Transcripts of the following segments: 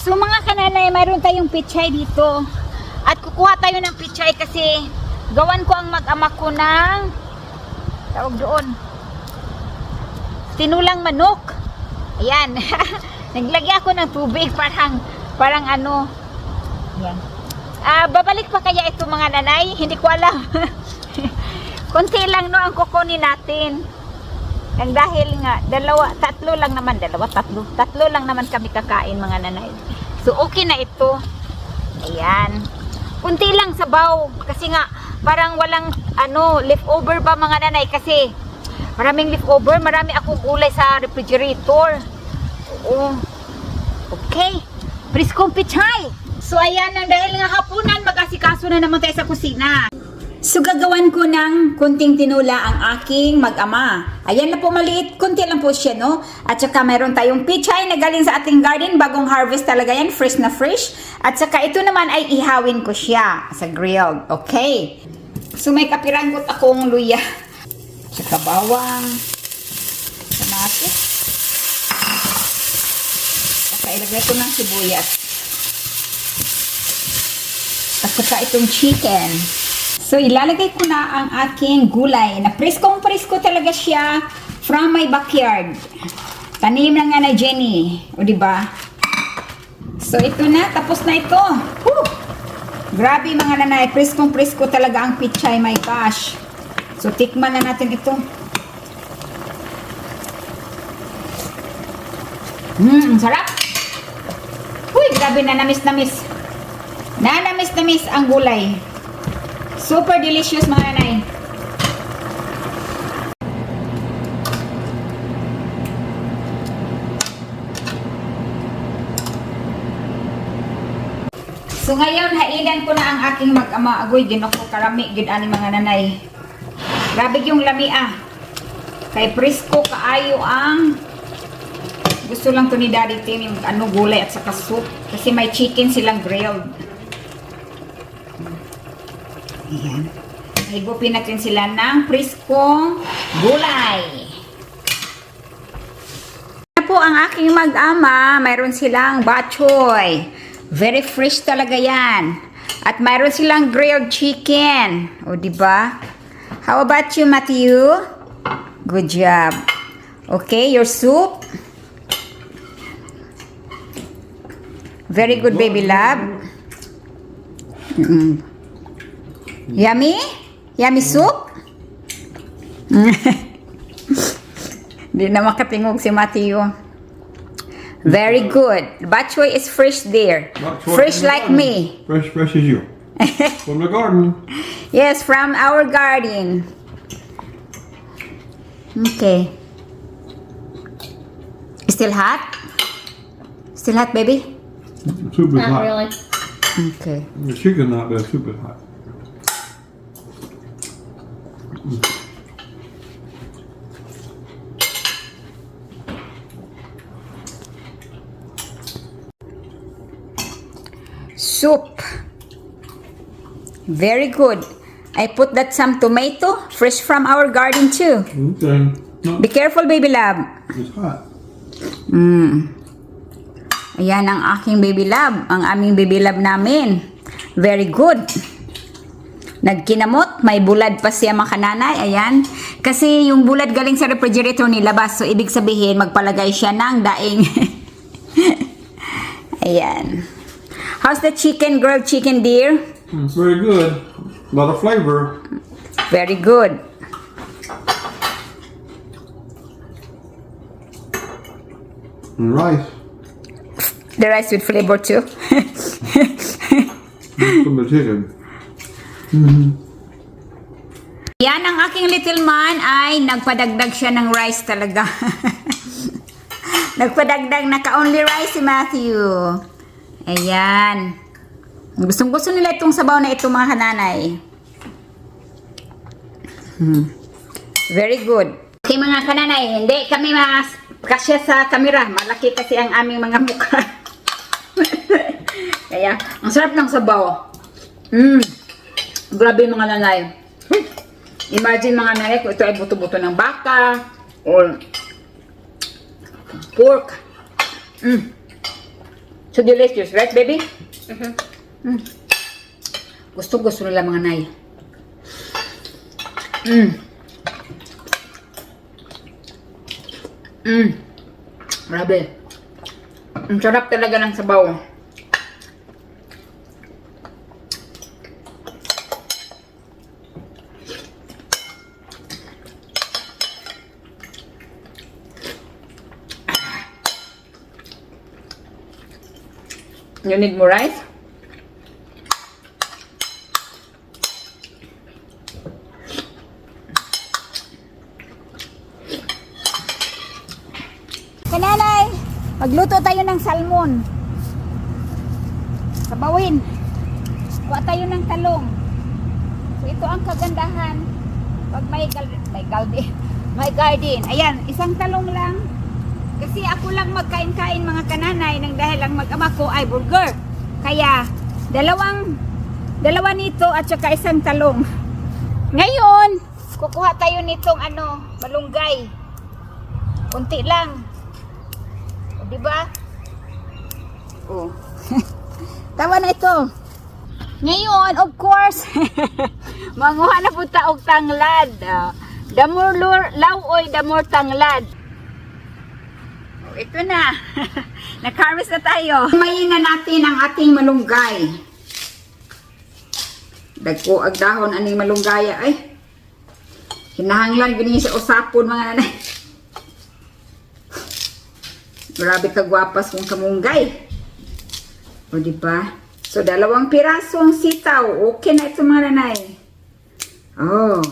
So mga kananay, mayroon tayong pichay dito. At kukuha tayo ng pichay kasi gawan ko ang mag-ama ko ng tawag doon, tinulang manok. Ayan. Naglagay ako ng tubig parang ano. Ayan. Babalik pa kaya ito mga nanay? Hindi ko alam. Kunti lang no ang kukunin natin. Ang dahil nga, tatlo lang naman kami kakain mga nanay. So okay na ito. Ayan. Kunti lang sabaw. Kasi nga, parang walang leftover ba mga nanay? Kasi maraming leftover. Marami akong gulay sa refrigerator. Oo. Okay. Priskong pichay. So ayan, dahil nga hapunan, mag-asikaso na naman tayo sa kusina. So gagawan ko ng kunting tinula ang aking mag-ama. Ayan na po, maliit, kunti lang po siya, no? At saka mayroon tayong pichay na galing sa ating garden, bagong harvest talaga yan, fresh na fresh. At saka ito naman ay ihawin ko siya sa grilled, okay? So may kapiranggot akong luya. At saka bawang, kamatis. At saka ilagay ko ng sibuyas. At saka itong chicken. So, ilalagay ko na ang aking gulay na preskong-presko talaga siya from my backyard. Tanim na nga na Jenny. O, diba? So, ito na. Tapos na ito. Whew! Grabe mga nanay. Preskong-presko talaga ang pichay. My gosh. So, tikman na natin ito. Ang sarap. Uy, grabe na namis-namis. Namis ang gulay. Super delicious mga nanay. So ngayon, hainan ko na ang aking mag-ama. Agoy, ginoko karami, gid-ani mga nanay. Grabe yung lami Kay presko kaayo ang gusto lang to ni Daddy Tim, yung gulay at saka soup. Kasi may chicken silang grilled. Ayan. Higupin natin sila ng preskong gulay. Ito po ang aking mag-ama. Mayroon silang bok choy. Very fresh talaga yan. At mayroon silang grilled chicken. O, diba? How about you, Matthew? Good job. Okay, your soup. Very good, baby love. Yummy? Yummy soup? Hindi na makatingog si Matthew. Very good. Bok choy is fresh there. Fresh like me. Fresh as you. From the garden. Yes, from our garden. Okay. Still hot? Still hot, baby? The soup is hot. Not really. Okay. The chicken not bad. Soup is hot. Soup. Very good. I put that some tomato, fresh from our garden too. Okay. No, Be careful, baby love. it's hot. Ayan ang aking baby love. Ang aming baby love namin. Very good. Nagkinamot. May bulad pa siya mga kananay. Ayan. Kasi yung bulad galing sa refrigerator nilabas. So, ibig sabihin, magpalagay siya ng daing. Ayan. How's the chicken, grilled chicken, dear? It's very good. A lot of flavor. Very good. And rice. The rice with flavor too. From the chicken. Yan ang aking little man ay nagpadagdag siya ng rice talaga. Nagpadagdag, naka-only rice si Matthew. Ayan. Gustong-gusto nila itong sabaw na ito mga kananay. Very good. Okay mga kananay, hindi kami kasya sa camera. Malaki kasi ang aming mga mukha. Kaya, ang sarap ng sabaw. Grabe mga nanay. Imagine mga nanay kung ito ay buto-buto ng baka or pork. So delicious, right, baby? Gusto nila mga nay. Grabe. Ang sarap talaga ng sabaw. You need more rice? Kananay, magluto tayo ng salmon. Sabawin. Kuha tayo ng talong. So ito ang kagandahan pag may garden. Ayan, isang talong lang. Kasi ako lang magkain-kain mga kananay nang dahil ang mag-ama ko ay burger. Kaya dalawa nito at saka isang talong. Ngayon, kukuha tayo nitong malunggay. Kunti lang. O, diba? Oh. Tawa na ito. Ngayon, of course, manguha na po taog tanglad. Damor lawoy, damor tanglad. Oh, ito na. Nag-harvest na tayo. Mayin na natin ang ating malunggay. Dagko ag dahon aning malunggaya ay. Hinahanglan gani sa usapon mga nanay. Grabe ka gwapas kung kamunggay. O diba? So, 2 pirasong sitaw. Okay na ito mga nanay. Oh.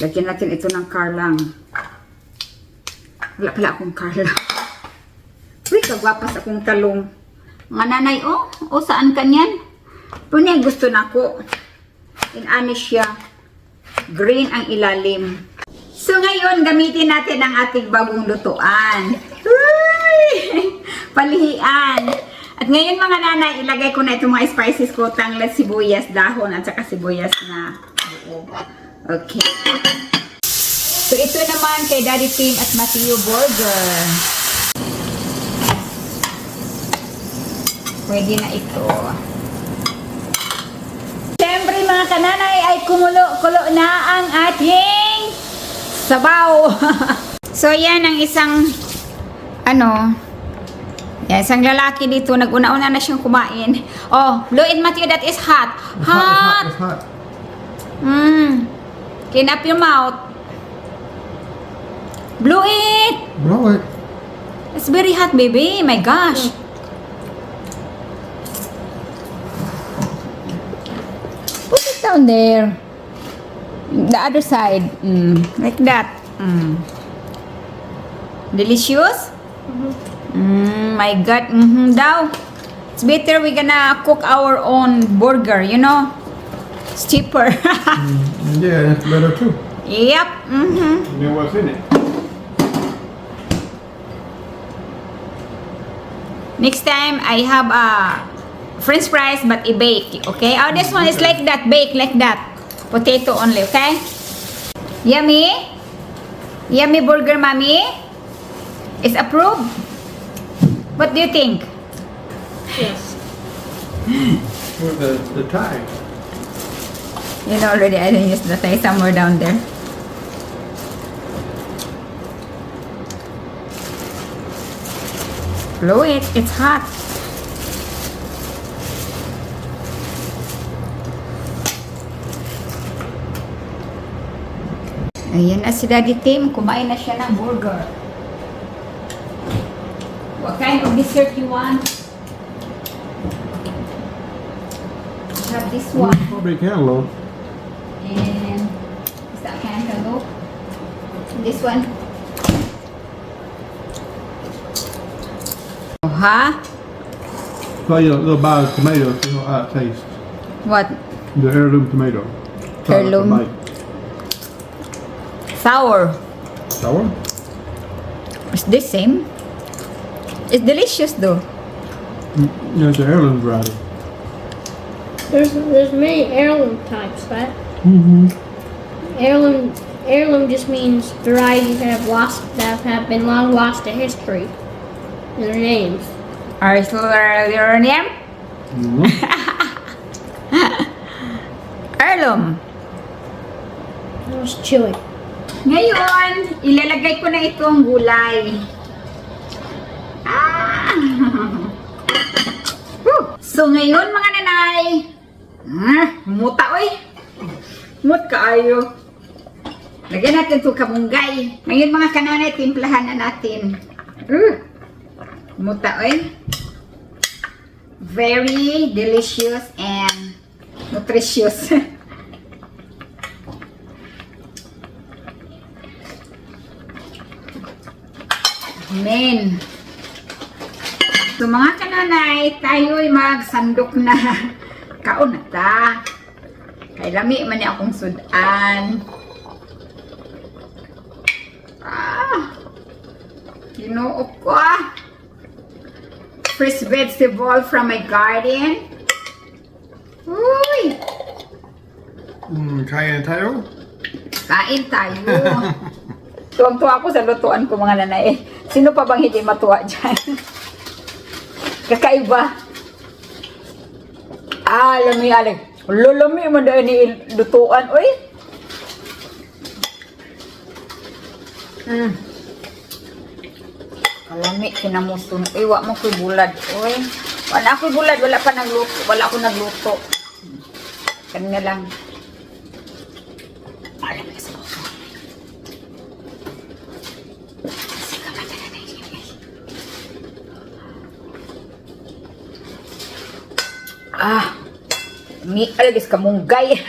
Lagyan natin ito ng karlang. Wala pala akong karlang. Uy, kagwapas akong talong. Mga nanay, saan kanyan? Punya gusto na ko. Inani siya. Green ang ilalim. So, ngayon, gamitin natin ang ating bagong lutuan. Palihian. At ngayon mga nanay, ilagay ko na itong mga spices ko, tanglad, sibuyas, dahon, at saka sibuyas na buo. Okay. So ito naman kay Daddy Tim at Mateo Burger. Pwede na ito. Siyempre mga kananay ay kumulo-kulo na ang ating sabaw. So yan ang isang isang lalaki dito, nag-una-una na siyang kumain. Oh, blow it, Matthew, that is hot. Hot! It's hot. Clean up your mouth. Blow it! Blow it. It's very hot, baby. My gosh. Put it down there. The other side. Like that. Delicious? My God, daw. It's better we're gonna cook our own burger, you know? It's cheaper. Yeah, it's better too. Yep. You know what's in it? Next time, I have French fries, but i-bake, okay? Oh, this one is like that, bake like that. Potato only, okay? Yummy? Yummy burger, mommy? Is approved? What do you think? Yes. With the tie. You know already, I didn't use the tie somewhere down there. Blow it, it's hot. Ayan na si Daddy Tim, kumain na siya ng burger. What kind of dessert you want? I have this one. Probably cantaloupe. And is that cantaloupe? This one. Oh, huh? Try a little bite of tomato, see how it tastes. What? The heirloom tomato. Try like a Heirloom. bite. Sour. Sour? It's the same. It's delicious though. Yeah, it's an heirloom variety. There's many heirloom types, right? Heirloom just means varieties that have been long lost to history in their names. Arslorium? Mm. Heirloom. It was chili. Ngayon, ilalagay ko na itong gulay. Ah! Woo! So ngayon mga nanay, muta oy. Mut kaayo. Lagyan natin itong kamunggay. Ngayon mga kananay, timplahan na natin. Muta oy. Very delicious and nutritious. Amen. So mga kananay, tayo'y magsandok na. Kaon na ta. Kay lami man ni akong sudan. Ginoo ko fresh vegetable from my garden. Uy! Kain tayo? Kain tayo. Tuwang-tuwa ako sa lutuan ko mga nanay. Sino pa bang hindi matuwa dyan? Kakaiba. Lami aling. Lulami man dahil ni lutuan. Uy! Kalami, kinamusun. Uy, wak mo ko'y bulad. Uy. Wala ako'y bulad. Wala pa nagluto. Wala ako nagluto. Kanya lang. Alam ka sa buso. Mi alagis kamunggay.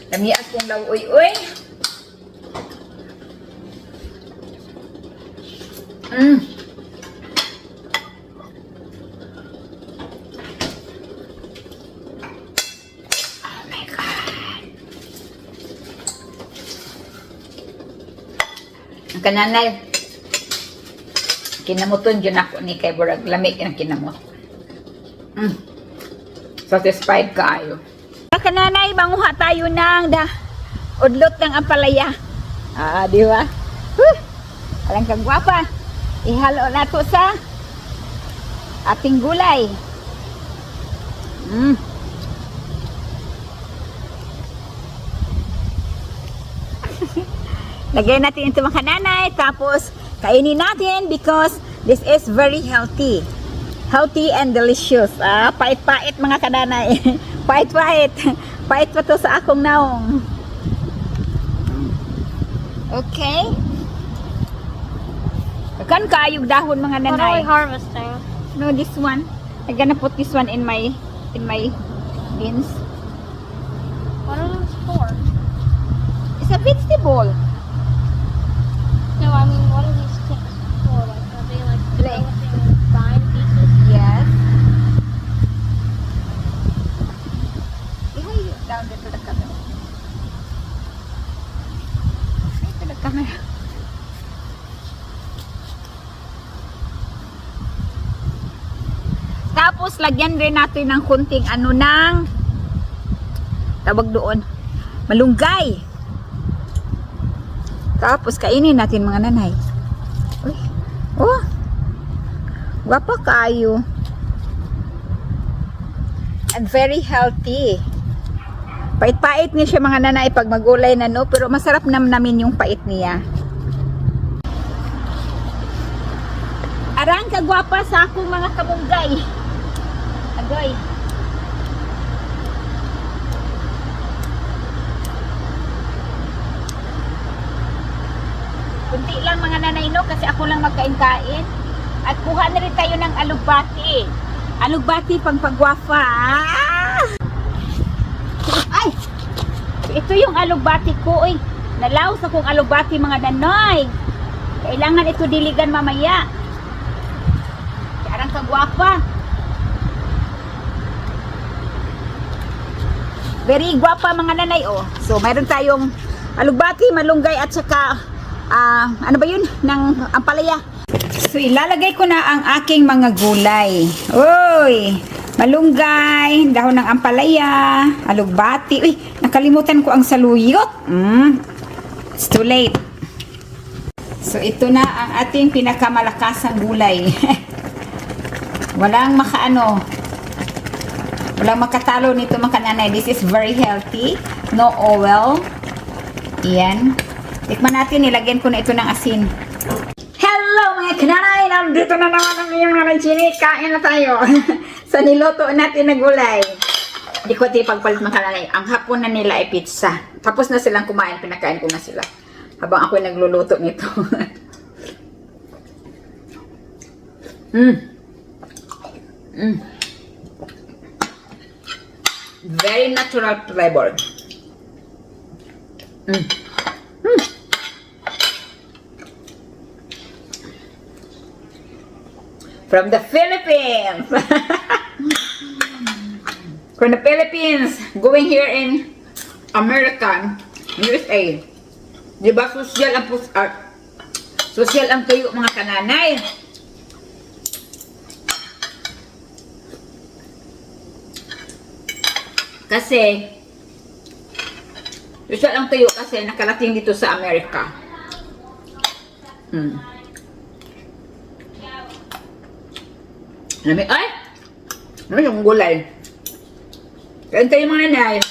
Lami akong lawoy-oy. Oh my God. Ang kananay, kinamuton dyan ako ni kay Burag. Lamig ang kinamot. Satisfied kaayo. Kananay, manguha tayo ng udlot ng ampalaya. Di ba? Alang kang gwapa. Ihalo na to sa ating gulay. Lagay natin ito mga kananay. Tapos, kainin natin because this is very healthy. Healthy and delicious. Pait-pait mga kananay. Pait-pait. Pait pa to sa akong naong. Okay. Kan kaayog dahon mga What are we nanay. harvesting? No, this one. I'm gonna put this one in my beans. What are those for? It's a vegetable. No, I mean, what are these sticks for? Like, are they like Like- developing fine pieces? Yes. Behind you, down there to the camera. Right to the camera. Tapos, lagyan rin natin ng kunting ano ng tawag doon, malunggay. Tapos, kainin natin mga nanay. Uy. Oh. Gwapa kayo. And very healthy. Pait-pait niya siya mga nanay pag magulay na no, pero masarap namin yung pait niya. Arang kagwapa sa akong mga kamunggay. Agoy. Kunti lang mga nanay no, kasi ako lang magkain-kain. At kuha na rin tayo ng alugbati. Alugbati pang pagwafa. Ay! Ito yung alugbati ko. Uy, nalaos akong alugbati mga nanay. Kailangan ito diligan mamaya. Karang kagwapa. Very gwapa mga nanay oh. So mayroon tayong alugbati, malunggay at saka ano ba yun? Ng ampalaya. So ilalagay ko na ang aking mga gulay. Uy! Malunggay, dahon ng ampalaya, alugbati. Uy, nakalimutan ko ang saluyot. It's too late. So, ito na ang ating pinakamalakasang gulay. Walang makatalo nito mga kananay. This is very healthy. No oil. Ayan. Tikman natin, nilagyan ko na ito ng asin. Hello mga kananay! Nandito na naman ang iyong nanay Chini. Kain na tayo. Sa niluto natin na gulay. Hindi ko pagpalit mga kananay. Ang hapon na nila ay pizza. Tapos na silang kumain. Pinakain ko na sila. Habang ako nagluluto nito. Very natural flavor. From the Philippines. From the Philippines, going here in America, USA. Diba social ang tuyo mga kananay. Kasi social ang tuyo kasi nakarating dito sa Amerika. Alam mo, ay! Ano yung gulay? Kain kayo mga nanay.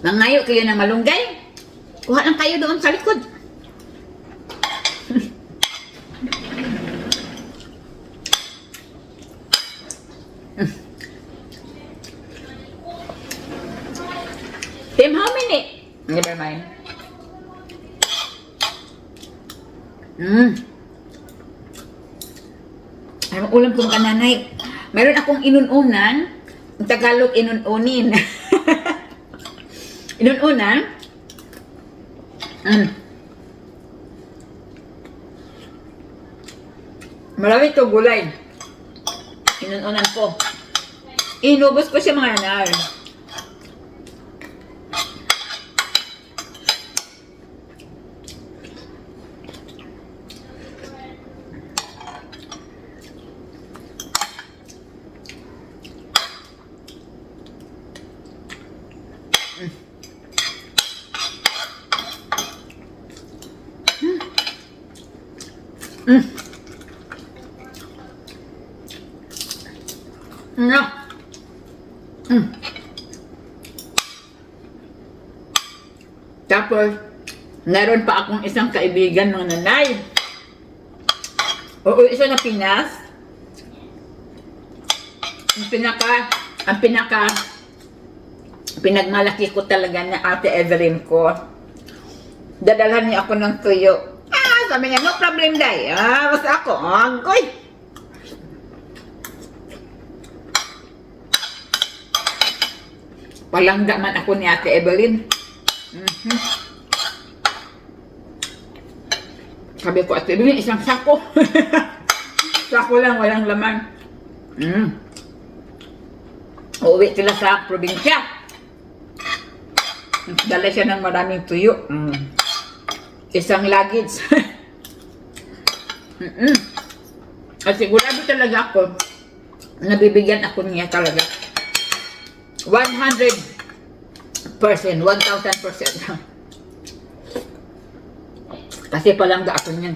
Mangayo kayo ng malunggay. Kuha lang kayo doon sa likod. Tim, how many? Never mind. Ay, ulam kong kananay. Mayroon akong inununan. Ang Tagalog, inununin. Inununan. Marami ito gulay. Inununan ko. Inubos ko siya mga nanay. No. Tapos, meron pa akong isang kaibigan ng nanay. Oo, isa na Pinas. Ang pinagmalaki ko talaga na Ate Evelyn ko. Dadalhan niya ako ng tuyo. Sabi niya, no problem, day. Basta ako, agoy. Palangga man ako ni Ate Evelyn. Sabi ko, Ate Evelyn, isang sako. Sako lang, walang laman. Uuwi sila sa probinsya. Dala siya ng maraming tuyo. Isang luggage. At sigurado talaga ako, nabibigyan ako niya talaga. 100%, 1,000%. Kasi palangga ako niyan.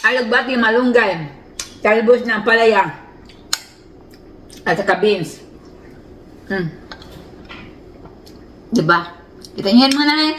Alagbati, malunggay, talbos ng palaya, at saka beans. Diba? Kita niyo yan mga nanay?